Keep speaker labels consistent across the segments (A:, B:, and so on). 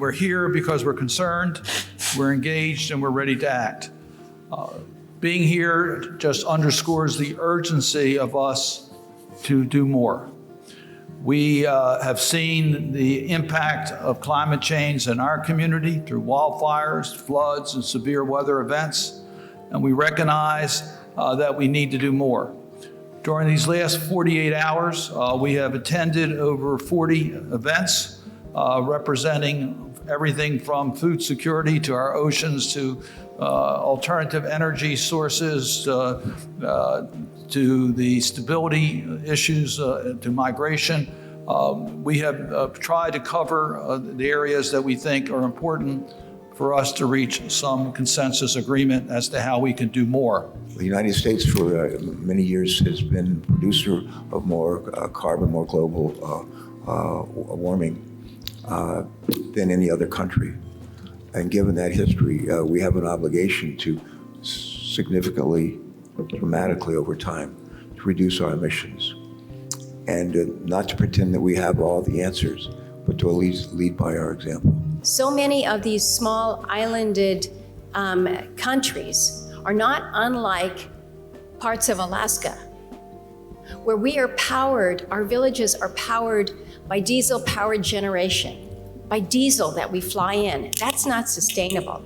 A: We're here because we're concerned, we're engaged, and we're ready to act. Being here just underscores the urgency of us to do more. We have seen the impact of climate change in our community through wildfires, floods, and severe weather events, and we recognize that we need to do more. During these last 48 hours, we have attended over 40 events representing everything from food security to our oceans to alternative energy sources to the stability issues to migration. We have tried to cover the areas that we think are important for us to reach some consensus agreement as to how we can do more.
B: The United States for many years has been a producer of more carbon, more global warming than any other country. And given that history, we have an obligation to significantly, dramatically over time, to reduce our emissions. And not to pretend that we have all the answers, but to at least lead by our example.
C: So many of these small islanded countries are not unlike parts of Alaska, where we are powered, our villages are powered by diesel-powered generation, by diesel that we fly in. That's not sustainable.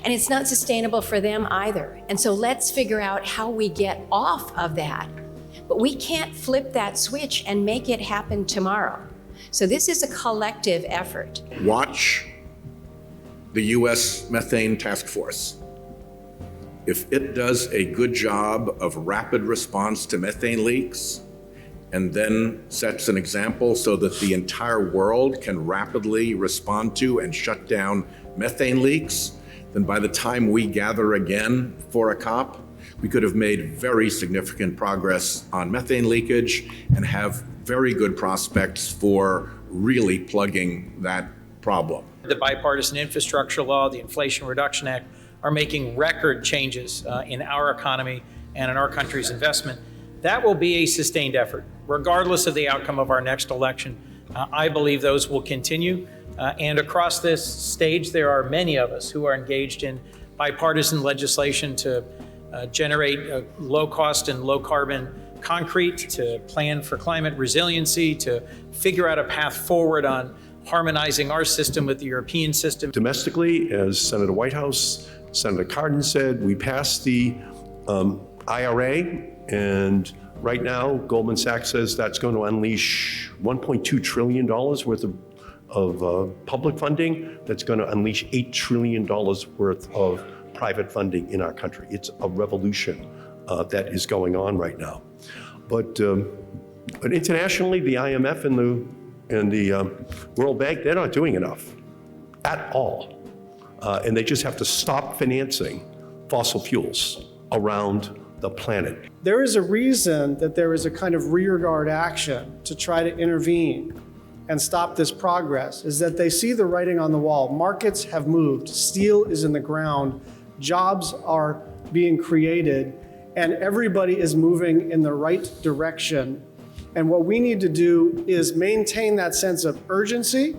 C: And it's not sustainable for them either. And so let's figure out how we get off of that. But we can't flip that switch and make it happen tomorrow. So this is a collective effort.
D: Watch the U.S. Methane Task Force. If it does a good job of rapid response to methane leaks, and then sets an example so that the entire world can rapidly respond to and shut down methane leaks, then by the time we gather again for a COP, we could have made very significant progress on methane leakage and have very good prospects for really plugging that problem.
E: The Bipartisan Infrastructure Law, the Inflation Reduction Act are making record changes in our economy and in our country's investment. That will be a sustained effort, regardless of the outcome of our next election. I believe those will continue. And across this stage, there are many of us who are engaged in bipartisan legislation to generate low-cost and low-carbon concrete, to plan for climate resiliency, to figure out a path forward on harmonizing our system with the European system.
F: Domestically, as Senator Whitehouse, Senator Cardin said, we passed the IRA, and right now, Goldman Sachs says that's going to unleash $1.2 trillion worth of public funding. That's going to unleash $8 trillion worth of private funding in our country. It's a revolution that is going on right now. But internationally, the IMF and the World Bank, they're not doing enough at all. And they just have to stop financing fossil fuels around the planet.
G: There is a reason that there is a kind of rearguard action to try to intervene and stop this progress, is that they see the writing on the wall. Markets have moved, steel is in the ground, jobs are being created, and everybody is moving in the right direction. And what we need to do is maintain that sense of urgency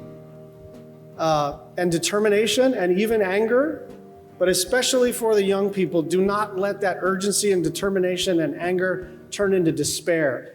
G: and determination and even anger, but especially for the young people, do not let that urgency and determination and anger turn into despair.